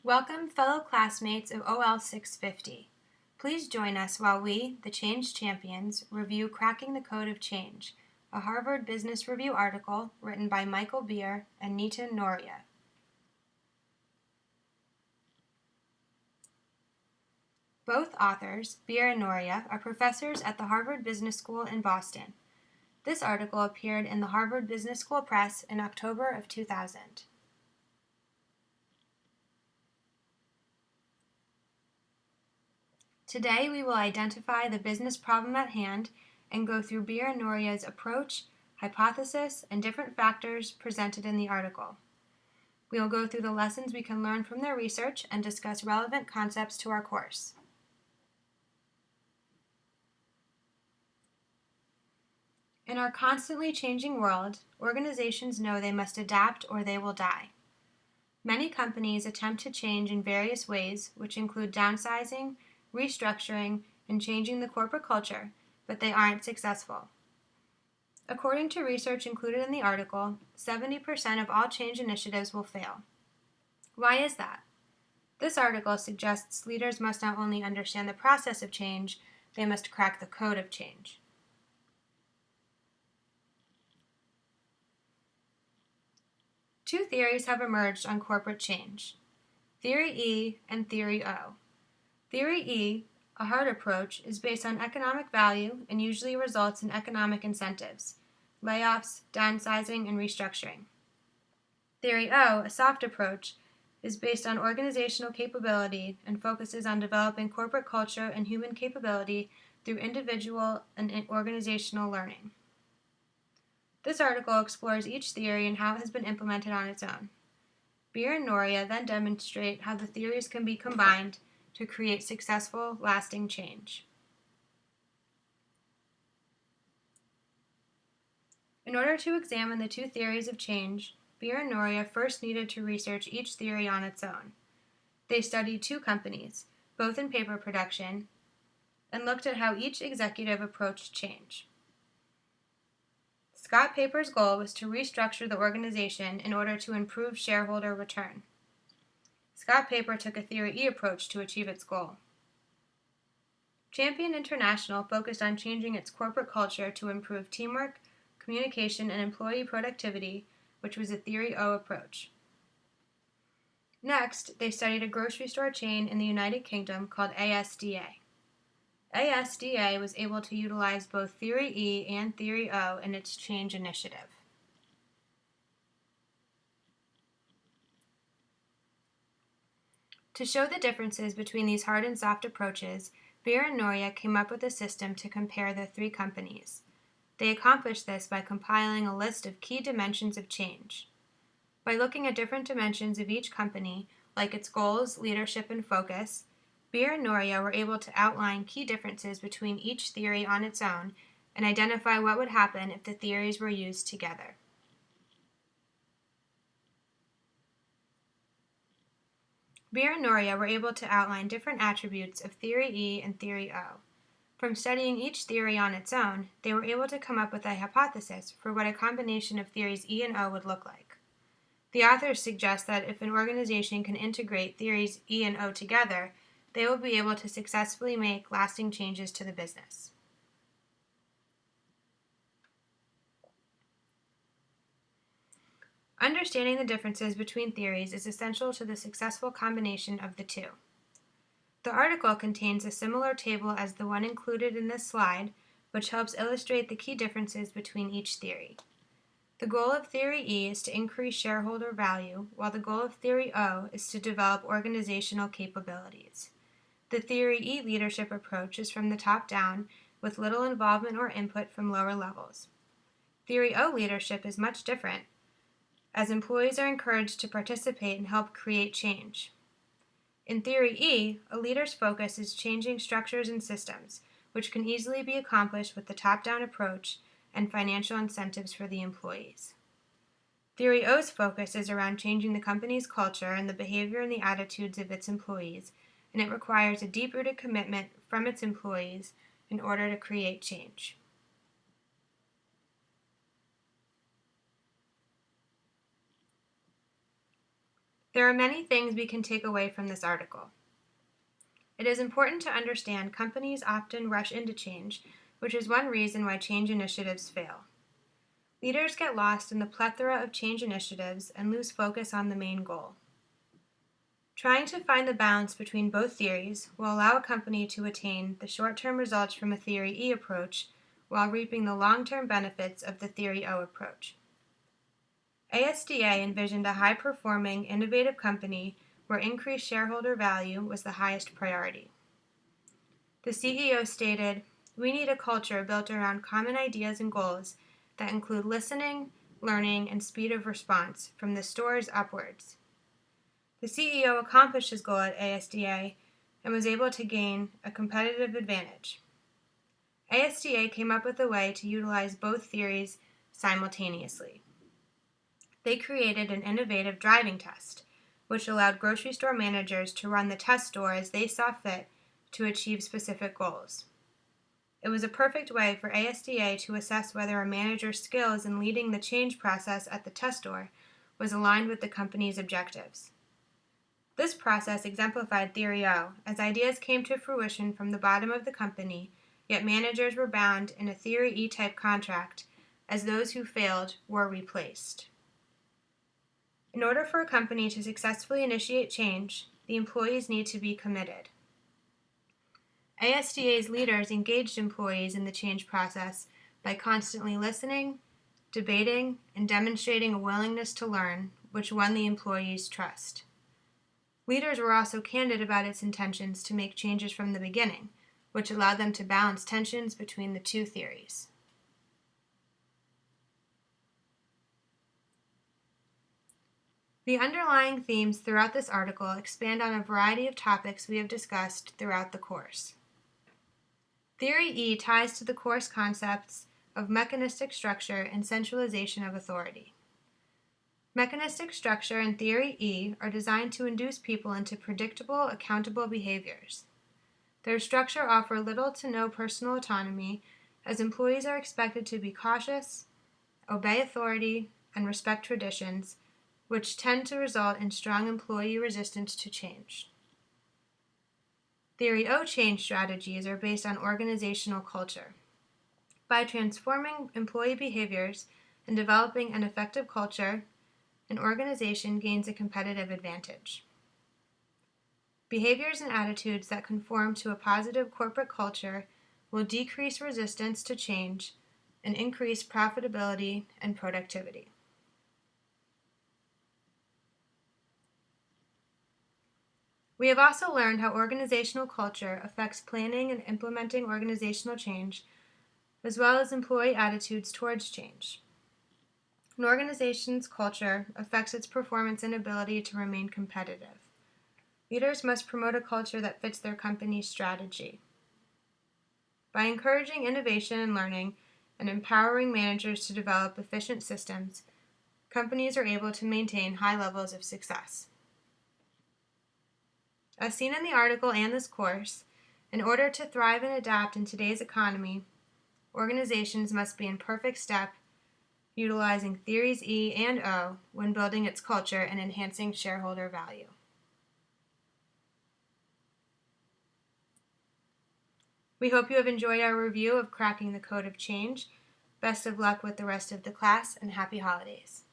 Welcome, fellow classmates of OL 650. Please join us while we, the Change Champions, review Cracking the Code of Change, a Harvard Business Review article written by Michael Beer and Nitin Noria. Both authors, Beer and Noria, are professors at the Harvard Business School in Boston. This article appeared in the Harvard Business School Press in October of 2000. Today we will identify the business problem at hand and go through Beer and Noria's approach, hypothesis, and different factors presented in the article. We will go through the lessons we can learn from their research and discuss relevant concepts to our course. In our constantly changing world, organizations know they must adapt or they will die. Many companies attempt to change in various ways, which include downsizing, restructuring, and changing the corporate culture, but they aren't successful. According to research included in the article, 70% of all change initiatives will fail. Why is that? This article suggests leaders must not only understand the process of change, they must crack the code of change. Two theories have emerged on corporate change: Theory E and Theory O. Theory E, a hard approach, is based on economic value and usually results in economic incentives, layoffs, downsizing, and restructuring. Theory O, a soft approach, is based on organizational capability and focuses on developing corporate culture and human capability through individual and organizational learning. This article explores each theory and how it has been implemented on its own. Beer and Noria then demonstrate how the theories can be combined to create successful, lasting change. In order to examine the two theories of change, Beer and Noria first needed to research each theory on its own. They studied two companies, both in paper production, and looked at how each executive approached change. Scott Paper's goal was to restructure the organization in order to improve shareholder return. Scott Paper took a Theory E approach to achieve its goal. Champion International focused on changing its corporate culture to improve teamwork, communication, and employee productivity, which was a Theory O approach. Next, they studied a grocery store chain in the United Kingdom called ASDA. ASDA was able to utilize both Theory E and Theory O in its change initiative. To show the differences between these hard and soft approaches, Beer and Noria came up with a system to compare the three companies. They accomplished this by compiling a list of key dimensions of change. By looking at different dimensions of each company, like its goals, leadership, and focus, Beer and Noria were able to outline key differences between each theory on its own and identify what would happen if the theories were used together. Beer and Noria were able to outline different attributes of Theory E and Theory O. From studying each theory on its own, they were able to come up with a hypothesis for what a combination of theories E and O would look like. The authors suggest that if an organization can integrate theories E and O together, they will be able to successfully make lasting changes to the business. Understanding the differences between theories is essential to the successful combination of the two. The article contains a similar table as the one included in this slide, which helps illustrate the key differences between each theory. The goal of Theory E is to increase shareholder value, while the goal of Theory O is to develop organizational capabilities. The Theory E leadership approach is from the top down, with little involvement or input from lower levels. Theory O leadership is much different, as employees are encouraged to participate and help create change. In Theory E, a leader's focus is changing structures and systems, which can easily be accomplished with the top-down approach and financial incentives for the employees. Theory O's focus is around changing the company's culture and the behavior and the attitudes of its employees, and it requires a deep-rooted commitment from its employees in order to create change. There are many things we can take away from this article. It is important to understand companies often rush into change, which is one reason why change initiatives fail. Leaders get lost in the plethora of change initiatives and lose focus on the main goal. Trying to find the balance between both theories will allow a company to attain the short-term results from a Theory E approach while reaping the long-term benefits of the Theory O approach. ASDA envisioned a high-performing, innovative company where increased shareholder value was the highest priority. The CEO stated, "We need a culture built around common ideas and goals that include listening, learning, and speed of response from the stores upwards." The CEO accomplished his goal at ASDA and was able to gain a competitive advantage. ASDA came up with a way to utilize both theories simultaneously. They created an innovative driving test, which allowed grocery store managers to run the test store as they saw fit to achieve specific goals. It was a perfect way for ASDA to assess whether a manager's skills in leading the change process at the test store was aligned with the company's objectives. This process exemplified Theory O, as ideas came to fruition from the bottom of the company, yet managers were bound in a Theory E type contract, as those who failed were replaced. In order for a company to successfully initiate change, the employees need to be committed. ASDA's leaders engaged employees in the change process by constantly listening, debating, and demonstrating a willingness to learn, which won the employees' trust. Leaders were also candid about its intentions to make changes from the beginning, which allowed them to balance tensions between the two theories. The underlying themes throughout this article expand on a variety of topics we have discussed throughout the course. Theory E ties to the course concepts of mechanistic structure and centralization of authority. Mechanistic structure and Theory E are designed to induce people into predictable, accountable behaviors. Their structure offers little to no personal autonomy, as employees are expected to be cautious, obey authority, and respect traditions, which tend to result in strong employee resistance to change. Theory O change strategies are based on organizational culture. By transforming employee behaviors and developing an effective culture, an organization gains a competitive advantage. Behaviors and attitudes that conform to a positive corporate culture will decrease resistance to change and increase profitability and productivity. We have also learned how organizational culture affects planning and implementing organizational change, as well as employee attitudes towards change. An organization's culture affects its performance and ability to remain competitive. Leaders must promote a culture that fits their company's strategy. By encouraging innovation and learning and empowering managers to develop efficient systems, companies are able to maintain high levels of success. As seen in the article and this course, in order to thrive and adapt in today's economy, organizations must be in perfect step, utilizing theories E and O when building its culture and enhancing shareholder value. We hope you have enjoyed our review of Cracking the Code of Change. Best of luck with the rest of the class, and happy holidays.